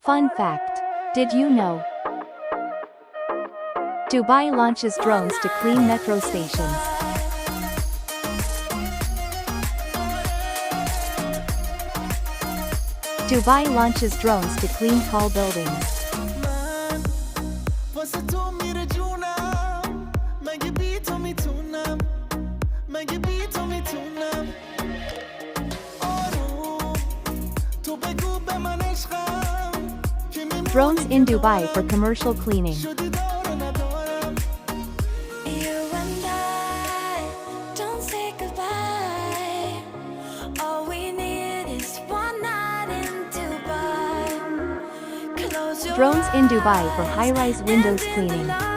Fun fact. Did you know? Dubai launches drones to clean metro stations. Dubai launches drones to clean tall buildings. Drones in Dubai for commercial cleaning. Drones in Dubai for high-rise windows cleaning.